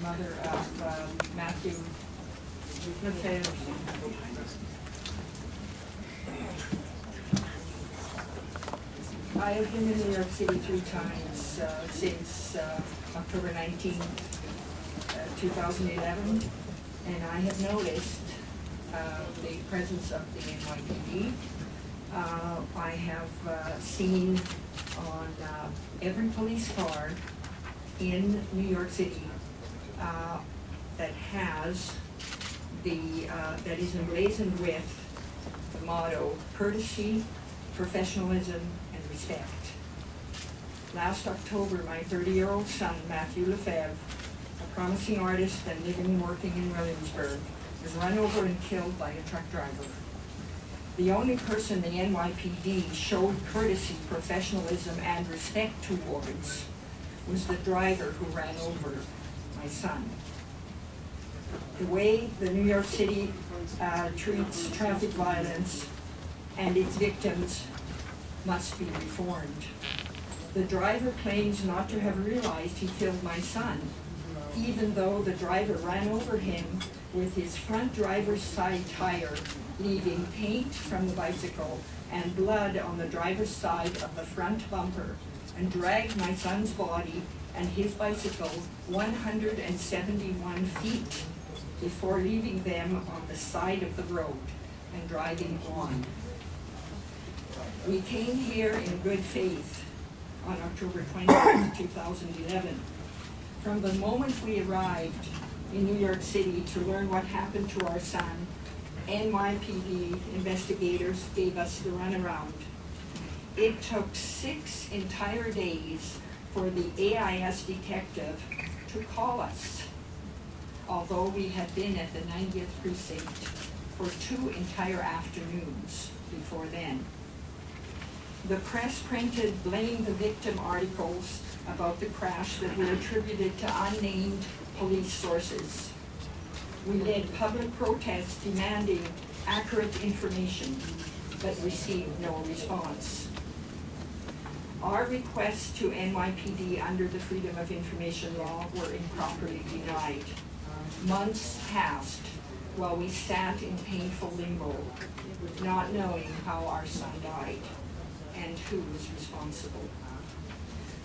mother of Mathieu Lefevre. I have been in New York City 3 times since October 19, 2011, and I have noticed the presence of the NYPD. I have seen on every police car in New York City that has that is emblazoned with the motto courtesy, professionalism, and respect. Last October, my 30-year-old son, Mathieu Lefevre, a promising artist and living and working in Williamsburg, was run over and killed by a truck driver. The only person the NYPD showed courtesy, professionalism, and respect towards was the driver who ran over my son. The way the New York City treats traffic violence and its victims must be reformed. The driver claims not to have realized he killed my son, even though the driver ran over him with his front driver's side tire, leaving paint from the bicycle and blood on the driver's side of the front bumper, and dragged my son's body and his bicycle 171 feet before leaving them on the side of the road and driving on. We came here in good faith on October 20th, 2011. From the moment we arrived in New York City to learn what happened to our son, NYPD investigators gave us the runaround. It took 6 entire days for the AIS detective to call us, although we had been at the 90th precinct for 2 entire afternoons before then. The press printed blame the victim articles about the crash that were attributed to unnamed police sources. We led public protests demanding accurate information, but received no response. Our requests to NYPD under the Freedom of Information law were improperly denied. Months passed while we sat in painful limbo, not knowing how our son died and who was responsible.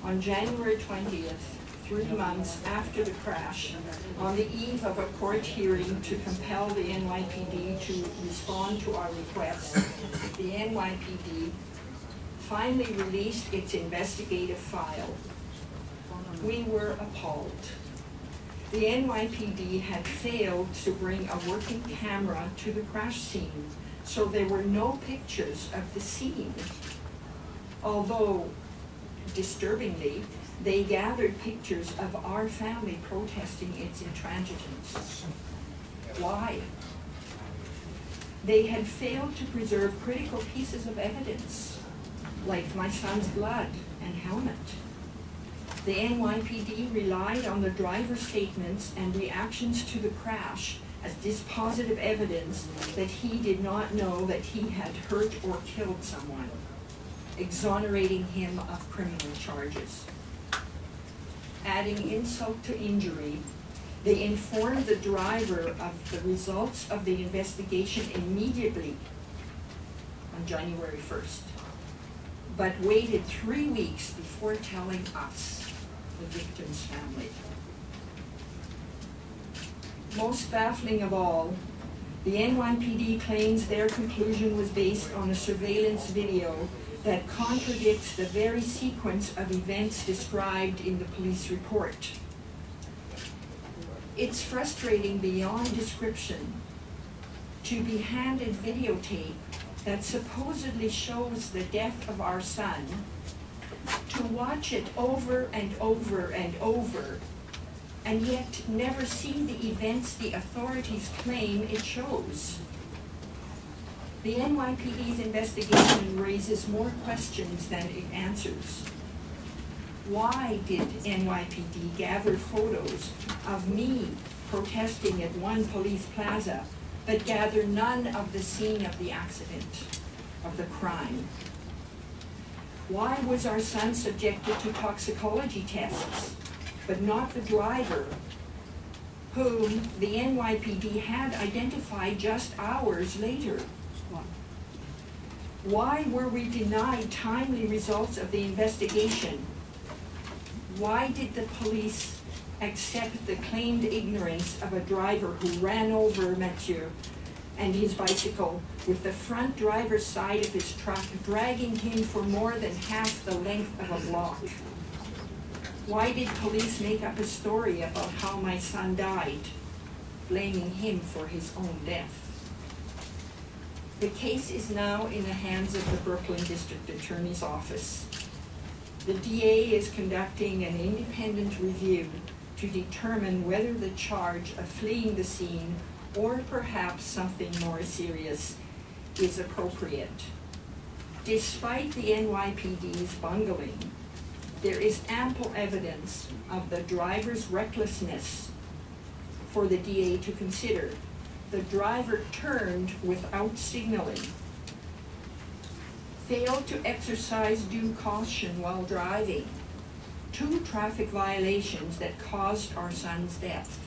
On January 20th, 3 months after the crash, on the eve of a court hearing to compel the NYPD to respond to our requests, the NYPD finally released its investigative file. We were appalled. The NYPD had failed to bring a working camera to the crash scene, so there were no pictures of the scene. Although, disturbingly, they gathered pictures of our family protesting its intransigence. Why? They had failed to preserve critical pieces of evidence, like my son's blood and helmet. The NYPD relied on the driver's statements and reactions to the crash as dispositive evidence that he did not know that he had hurt or killed someone, exonerating him of criminal charges. Adding insult to injury, they informed the driver of the results of the investigation immediately on January 1st, but waited 3 weeks before telling us, the victim's family. Most baffling of all, the NYPD claims their conclusion was based on a surveillance video that contradicts the very sequence of events described in the police report. It's frustrating beyond description to be handed videotape that supposedly shows the death of our son, to watch it over and over and over, and yet never see the events the authorities claim it shows. The NYPD's investigation raises more questions than it answers. Why did NYPD gather photos of me protesting at one police plaza, but gather none of the scene of the accident, of the crime? Why was our son subjected to toxicology tests, but not the driver, whom the NYPD had identified just hours later. Why were we denied timely results of the investigation? Why did the police accept the claimed ignorance of a driver who ran over Mathieu and his bicycle with the front driver's side of his truck dragging him for more than half the length of a block? Why did police make up a story about how my son died, blaming him for his own death? The case is now in the hands of the Brooklyn District Attorney's Office. The DA is conducting an independent review to determine whether the charge of fleeing the scene, or perhaps something more serious, is appropriate. Despite the NYPD's bungling, there is ample evidence of the driver's recklessness for the DA to consider. The driver turned without signaling, failed to exercise due caution while driving, 2 traffic violations that caused our son's death.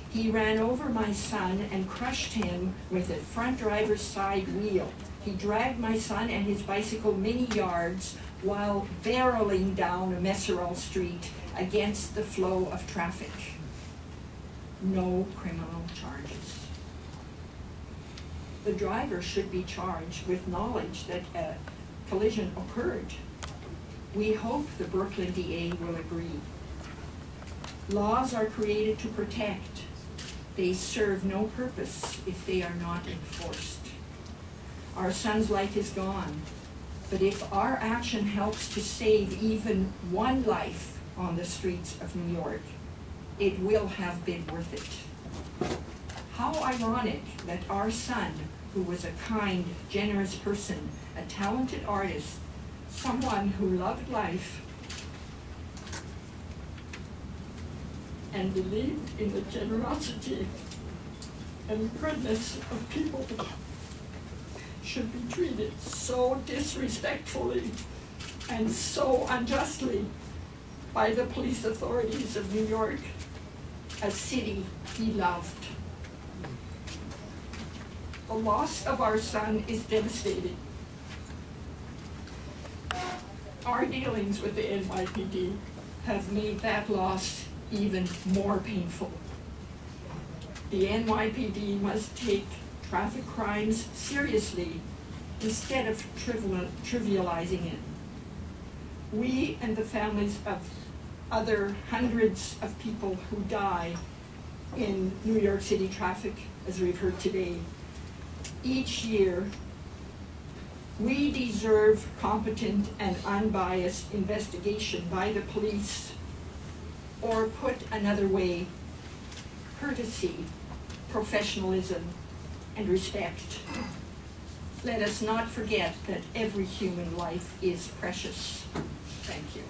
He ran over my son and crushed him with the front driver's side wheel. He dragged my son and his bicycle many yards while barreling down a Montreal street against the flow of traffic. No criminal charges. The driver should be charged with knowledge that a collision occurred. We hope the Brooklyn DA will agree. Laws are created to protect. They serve no purpose if they are not enforced. Our son's life is gone, but if our action helps to save even one life on the streets of New York, it will have been worth it. How ironic that our son, who was a kind, generous person, a talented artist, someone who loved life and believed in the generosity and goodness of people, should be treated so disrespectfully and so unjustly by the police authorities of New York, a city he loved. The loss of our son is devastating. Our dealings with the NYPD have made that loss even more painful. The NYPD must take traffic crimes seriously instead of trivializing it. We and the families of other hundreds of people who die in New York City traffic, as we've heard today, each year, we deserve competent and unbiased investigation by the police, or put another way, courtesy, professionalism, and respect. Let us not forget that every human life is precious. Thank you.